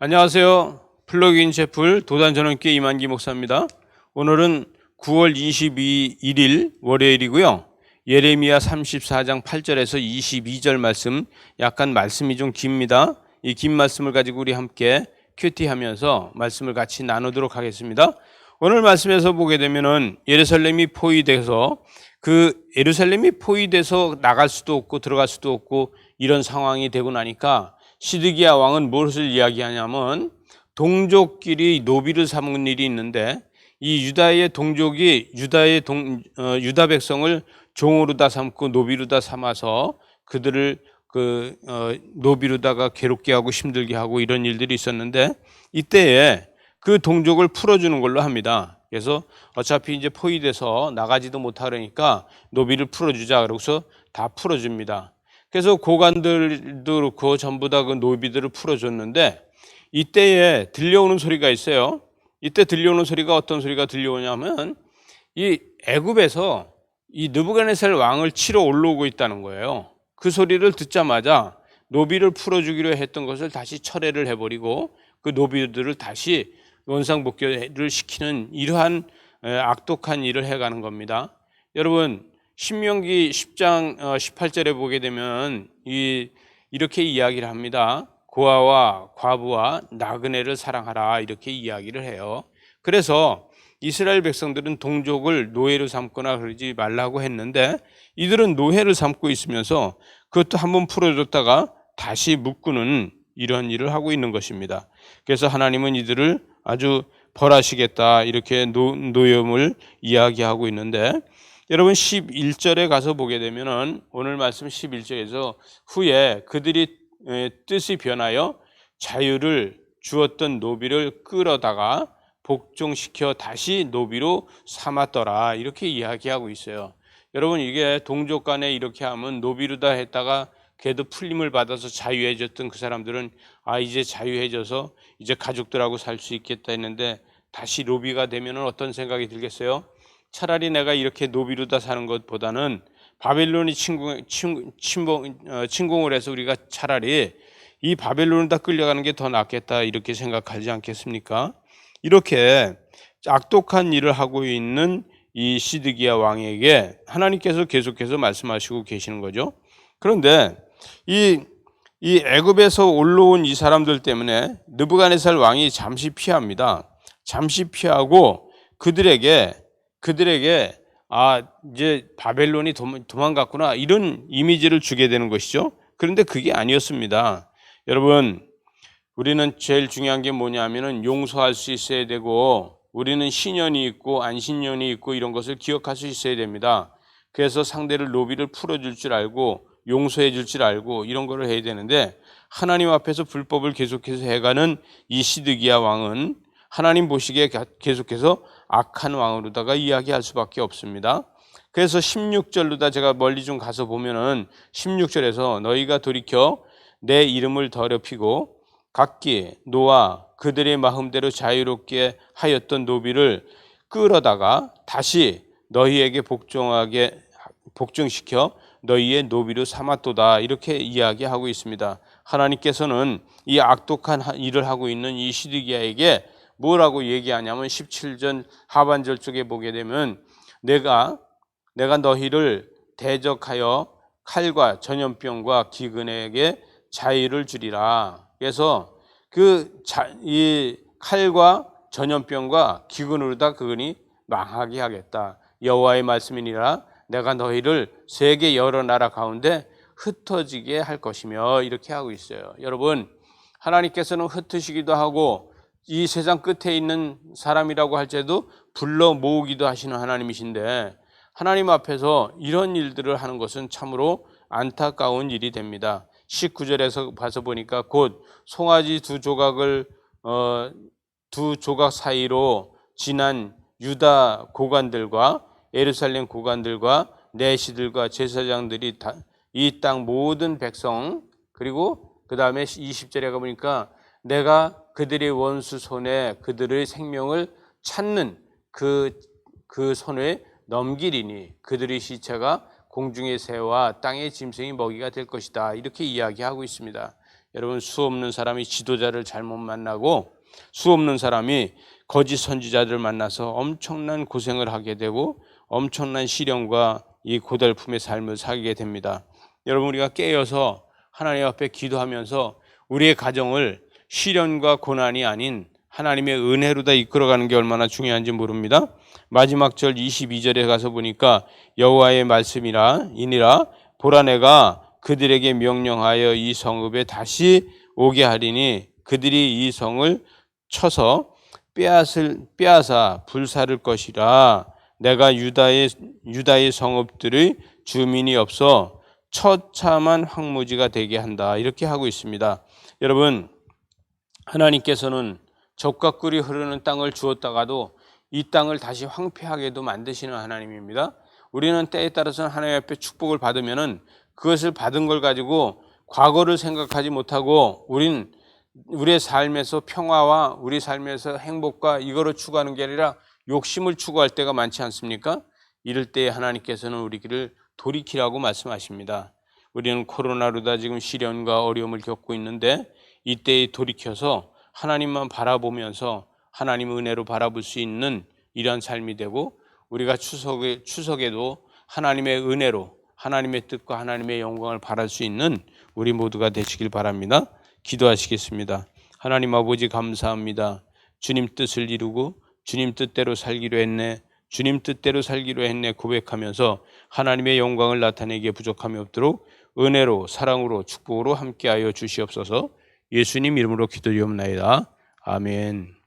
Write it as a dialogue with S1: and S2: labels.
S1: 안녕하세요. 플러그인 채플 도단전원교회 이만기 목사입니다. 오늘은 9월 22일 월요일이고요. 예레미야 34장 8절에서 22절 말씀, 약간 말씀이 좀 깁니다. 이 긴 말씀을 가지고 우리 함께 큐티하면서 말씀을 같이 나누도록 하겠습니다. 오늘 말씀에서 보게 되면은 예루살렘이 포위돼서 나갈 수도 없고 들어갈 수도 없고 이런 상황이 되고 나니까 시드기야 왕은 무엇을 이야기하냐면 동족끼리 노비를 삼은 일이 있는데 이 유다의 동족이 유다 백성을 종으로 다 삼고 노비로 다 삼아서 그들을 노비로다가 괴롭게 하고 힘들게 하고 이런 일들이 있었는데 이때에 그 동족을 풀어주는 걸로 합니다. 그래서 어차피 이제 포위돼서 나가지도 못하려니까 노비를 풀어주자 그러고서 다 풀어줍니다. 그래서 고관들도 그렇고 전부 다 그 노비들을 풀어줬는데 이때에 들려오는 소리가 있어요. 이때 들려오는 소리가 어떤 소리가 들려오냐면 이 애굽에서 이 느부갓네살 왕을 치러 올라오고 있다는 거예요. 그 소리를 듣자마자 노비를 풀어주기로 했던 것을 다시 철회를 해버리고 그 노비들을 다시 원상복귀를 시키는 이러한 악독한 일을 해가는 겁니다. 여러분 신명기 10장 18절에 보게 되면 이렇게 이야기를 합니다. 고아와 과부와 나그네를 사랑하라 이렇게 이야기를 해요. 그래서 이스라엘 백성들은 동족을 노예로 삼거나 그러지 말라고 했는데 이들은 노예를 삼고 있으면서 그것도 한번 풀어줬다가 다시 묶는 이런 일을 하고 있는 것입니다. 그래서 하나님은 이들을 아주 벌하시겠다 이렇게 노염을 이야기하고 있는데 여러분 11절에 가서 보게 되면은 오늘 말씀 11절에서 후에 그들이 뜻이 변하여 자유를 주었던 노비를 끌어다가 복종시켜 다시 노비로 삼았더라 이렇게 이야기하고 있어요. 여러분 이게 동족 간에 이렇게 하면 노비로다 했다가 걔도 풀림을 받아서 자유해졌던 그 사람들은 이제 자유해져서 이제 가족들하고 살 수 있겠다 했는데 다시 노비가 되면은 어떤 생각이 들겠어요? 차라리 내가 이렇게 노비로다 사는 것보다는 바벨론이 침공을 해서 우리가 차라리 이 바벨론을 다 끌려가는 게 더 낫겠다 이렇게 생각하지 않겠습니까? 이렇게 악독한 일을 하고 있는 이 시드기야 왕에게 하나님께서 계속해서 말씀하시고 계시는 거죠. 그런데 이 애굽에서 올라온 이 사람들 때문에 느부갓네살 왕이 잠시 피합니다. 잠시 피하고 그들에게 이제 바벨론이 도망갔구나 이런 이미지를 주게 되는 것이죠. 그런데 그게 아니었습니다. 여러분 우리는 제일 중요한 게 뭐냐면은 용서할 수 있어야 되고 우리는 신년이 있고 안신년이 있고 이런 것을 기억할 수 있어야 됩니다. 그래서 상대를 노비를 풀어줄 줄 알고 용서해 줄 줄 알고 이런 거를 해야 되는데 하나님 앞에서 불법을 계속해서 해가는 이 시드기야 왕은 하나님 보시기에 계속해서 악한 왕으로다가 이야기할 수밖에 없습니다. 그래서 16절로다 제가 멀리 좀 가서 보면은 16절에서 너희가 돌이켜 내 이름을 더럽히고 각기 노아 그들의 마음대로 자유롭게 하였던 노비를 끌어다가 다시 너희에게 복종시켜 너희의 노비로 삼았도다 이렇게 이야기하고 있습니다. 하나님께서는 이 악독한 일을 하고 있는 이 시드기야에게 뭐라고 얘기하냐면 17절 하반절 쪽에 보게 되면 내가 너희를 대적하여 칼과 전염병과 기근에게 자유를 주리라. 그래서 이 칼과 전염병과 기근으로 다 그분이 망하게 하겠다. 여호와의 말씀이니라 내가 너희를 세계 여러 나라 가운데 흩어지게 할 것이며 이렇게 하고 있어요. 여러분 하나님께서는 흩으시기도 하고 이 세상 끝에 있는 사람이라고 할지라도 불러 모으기도 하시는 하나님이신데 하나님 앞에서 이런 일들을 하는 것은 참으로 안타까운 일이 됩니다. 19절에서 봐서 보니까 곧 송아지 두 조각 사이로 지난 유다 고관들과 예루살렘 고관들과 내시들과 제사장들이 이 땅 모든 백성 그리고 그 다음에 20절에 가보니까 내가 그들의 원수 손에 그들의 생명을 찾는 그 손에 넘기리니 그들의 시체가 공중의 새와 땅의 짐승이 먹이가 될 것이다 이렇게 이야기하고 있습니다. 여러분, 수 없는 사람이 지도자를 잘못 만나고 수 없는 사람이 거짓 선지자들 만나서 엄청난 고생을 하게 되고 엄청난 시련과 이 고달픔의 삶을 살게 됩니다. 여러분, 우리가 깨어서 하나님 앞에 기도하면서 우리의 가정을 시련과 고난이 아닌 하나님의 은혜로 다 이끌어가는 게 얼마나 중요한지 모릅니다. 마지막 절 22절에 가서 보니까 여호와의 말씀이라 이니라 보라 내가 그들에게 명령하여 이 성읍에 다시 오게 하리니 그들이 이 성을 쳐서 빼앗아 불사를 것이라. 내가 유다의 성읍들의 주민이 없어 처참한 황무지가 되게 한다. 이렇게 하고 있습니다. 여러분, 하나님께서는 적과 꿀이 흐르는 땅을 주었다가도 이 땅을 다시 황폐하게도 만드시는 하나님입니다. 우리는 때에 따라서는 하나님 앞에 축복을 받으면은 그것을 받은 걸 가지고 과거를 생각하지 못하고 우리의 삶에서 평화와 우리 삶에서 행복과 이거를 추구하는 게 아니라 욕심을 추구할 때가 많지 않습니까? 이럴 때 하나님께서는 우리를 돌이키라고 말씀하십니다. 우리는 코로나로 다 지금 시련과 어려움을 겪고 있는데 이때에 돌이켜서 하나님만 바라보면서 하나님 은혜로 바라볼 수 있는 이러한 삶이 되고 우리가 추석에도 하나님의 은혜로 하나님의 뜻과 하나님의 영광을 바랄 수 있는 우리 모두가 되시길 바랍니다. 기도하시겠습니다. 하나님 아버지 감사합니다. 주님 뜻을 이루고 주님 뜻대로 살기로 했네. 주님 뜻대로 살기로 했네 고백하면서 하나님의 영광을 나타내기에 부족함이 없도록 은혜로 사랑으로 축복으로 함께하여 주시옵소서. 예수님 이름으로 기도드리옵나이다. 아멘.